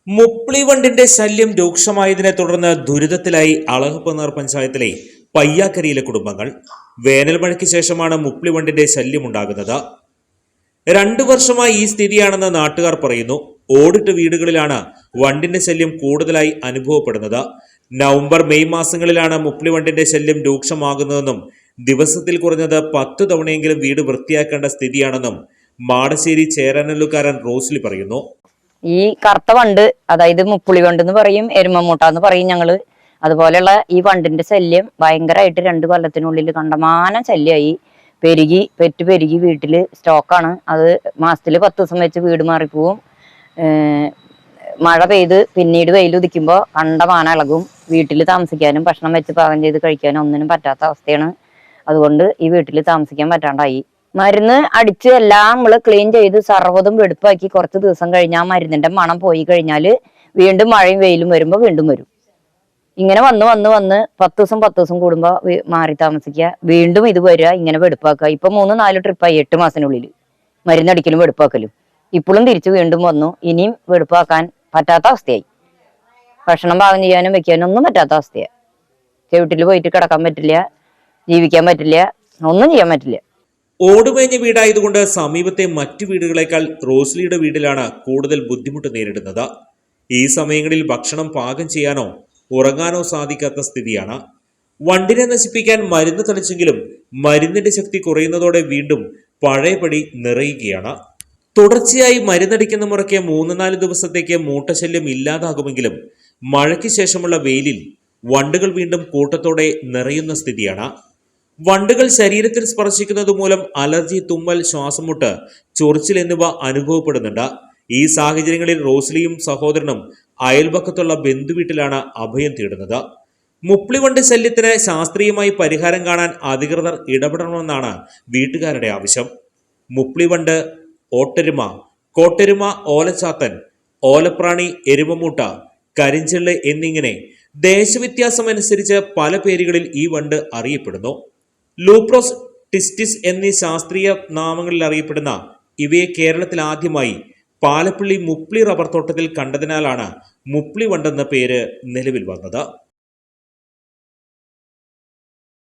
മുപ്ലിവണ്ടിന്റെ ശല്യം രൂക്ഷമായതിനെ തുടർന്ന് ദുരിതത്തിലായി അളഹപ്പന്നൂർ പഞ്ചായത്തിലെ പയ്യാക്കരിയിലെ കുടുംബങ്ങൾ. വേനൽ മഴയ്ക്ക് ശേഷമാണ് മുപ്ലിവണ്ടിന്റെ ശല്യമുണ്ടാകുന്നത്. 2 വർഷമായി ഈ സ്ഥിതിയാണെന്ന് നാട്ടുകാർ പറയുന്നു. ഓടിട്ട വീടുകളിലാണ് വണ്ടിന്റെ ശല്യം കൂടുതലായി അനുഭവപ്പെടുന്നത്. നവംബർ മെയ് മാസങ്ങളിലാണ് മുപ്ലിവണ്ടിന്റെ ശല്യം രൂക്ഷമാകുന്നതെന്നും ദിവസത്തിൽ കുറഞ്ഞത് 10 തവണയെങ്കിലും വീട് വൃത്തിയാക്കേണ്ട സ്ഥിതിയാണെന്നും മാടശ്ശേരി ചേരാനല്ലുകാരൻ റോസ്ലി പറയുന്നു. ഈ കറുത്ത വണ്ട്, അതായത് മുപ്പുളി വണ്ട് എന്ന് പറയും, എരുമമൂട്ട എന്ന് പറയും ഞങ്ങള്. അതുപോലെയുള്ള ഈ വണ്ടിന്റെ ശല്യം ഭയങ്കരമായിട്ട് 2 കൊല്ലത്തിനുള്ളിൽ കണ്ടമാനം ശല്യമായി. പെരുകി വീട്ടില് സ്റ്റോക്കാണ്. അത് മാസത്തില് 10 ദിവസം വെച്ച് വീട് മാറിപ്പോവും. മഴ പെയ്ത് പിന്നീട് വെയിലുദിക്കുമ്പോൾ കണ്ടമാനം ഇളകും. വീട്ടിൽ താമസിക്കാനും ഭക്ഷണം വെച്ച് പാകം ചെയ്ത് കഴിക്കാനും ഒന്നിനും പറ്റാത്ത അവസ്ഥയാണ്. അതുകൊണ്ട് ഈ വീട്ടിൽ താമസിക്കാൻ പറ്റാണ്ടായി. മരുന്ന് അടിച്ച് എല്ലാം നമ്മള് ക്ലീൻ ചെയ്ത് സർവ്വതും വെടുപ്പാക്കി കുറച്ച് ദിവസം കഴിഞ്ഞാൽ മരുന്നിന്റെ മണം പോയി കഴിഞ്ഞാല് വീണ്ടും മഴയും വെയിലും വരുമ്പോ വീണ്ടും വരും. ഇങ്ങനെ വന്ന് 10 ദിവസം കൂടുമ്പോ മാറി താമസിക്കുക, വീണ്ടും ഇത് വരിക, ഇങ്ങനെ വെടുപ്പാക്കുക. ഇപ്പൊ 3-4 ട്രിപ്പായി 8 മാസത്തിനുള്ളിൽ മരുന്നടിക്കലും വെടുപ്പാക്കലും. ഇപ്പോഴും തിരിച്ചു വീണ്ടും വന്നു. ഇനിയും വെടുപ്പാക്കാൻ പറ്റാത്ത അവസ്ഥയായി. ഭക്ഷണം പാകം ചെയ്യാനും വെക്കാനും ഒന്നും പറ്റാത്ത അവസ്ഥയായി. ചെവിട്ടിൽ പോയിട്ട് കിടക്കാൻ പറ്റില്ല, ജീവിക്കാൻ പറ്റില്ല, ഒന്നും ചെയ്യാൻ പറ്റില്ല. ഓടുമേഞ്ഞ വീടായതുകൊണ്ട് സമീപത്തെ മറ്റു വീടുകളേക്കാൾ റോസ്ലിയുടെ വീട്ടിലാണ് കൂടുതൽ ബുദ്ധിമുട്ട് നേരിടുന്നത്. ഈ സമയങ്ങളിൽ ഭക്ഷണം പാകം ചെയ്യാനോ ഉറങ്ങാനോ സാധിക്കാത്ത സ്ഥിതിയാണ്. വണ്ടിനെ നശിപ്പിക്കാൻ മരുന്ന് തളിച്ചെങ്കിലും മരുന്നിന്റെ ശക്തി കുറയുന്നതോടെ വീണ്ടും പഴയപടി നിറയുകയാണ്. തുടർച്ചയായി മരുന്നടിക്കുന്ന മുറയ്ക്ക് 3-4 ദിവസത്തേക്ക് മൂട്ടശല്യം ഇല്ലാതാകുമെങ്കിലും മഴയ്ക്ക് ശേഷമുള്ള വെയിലിൽ വണ്ടുകൾ വീണ്ടും കൂട്ടത്തോടെ നിറയുന്ന സ്ഥിതിയാണ്. വണ്ടുകൾ ശരീരത്തിൽ സ്പർശിക്കുന്നത് മൂലം അലർജി, തുമ്മൽ, ശ്വാസമുട്ട്, ചൊറിച്ചിൽ എന്നിവ അനുഭവപ്പെടുന്നുണ്ട്. ഈ സാഹചര്യങ്ങളിൽ റോസ്ലിയും സഹോദരനും അയൽപക്കത്തുള്ള ബന്ധുവീട്ടിലാണ് അഭയം തേടുന്നത്. മുപ്ലിവണ്ട് ശല്യത്തിന് ശാസ്ത്രീയമായി പരിഹാരം കാണാൻ അധികൃതർ ഇടപെടണമെന്നാണ് വീട്ടുകാരുടെ ആവശ്യം. മുപ്ലിവണ്ട്, ഓട്ടെരുമ, കോട്ടെരുമ, ഓലച്ചാത്തൻ, ഓലപ്രാണി, എരുമമൂട്ട, കരിഞ്ചെള്ള് എന്നിങ്ങനെ ദേശവ്യത്യാസമനുസരിച്ച് പല പേരുകളിൽ ഈ വണ്ട് അറിയപ്പെടുന്നു. ലൂപ്രോസ് ടിസ്റ്റിസ് എന്നീ ശാസ്ത്രീയ നാമങ്ങളിൽ അറിയപ്പെടുന്ന ഇവയെ കേരളത്തിൽ ആദ്യമായി പാലപ്പള്ളി മുപ്ലി റബ്ബർ തോട്ടത്തിൽ കണ്ടതിനാലാണ് മുപ്ലിവണ്ടെന്ന പേര് നിലവിൽ വന്നത്.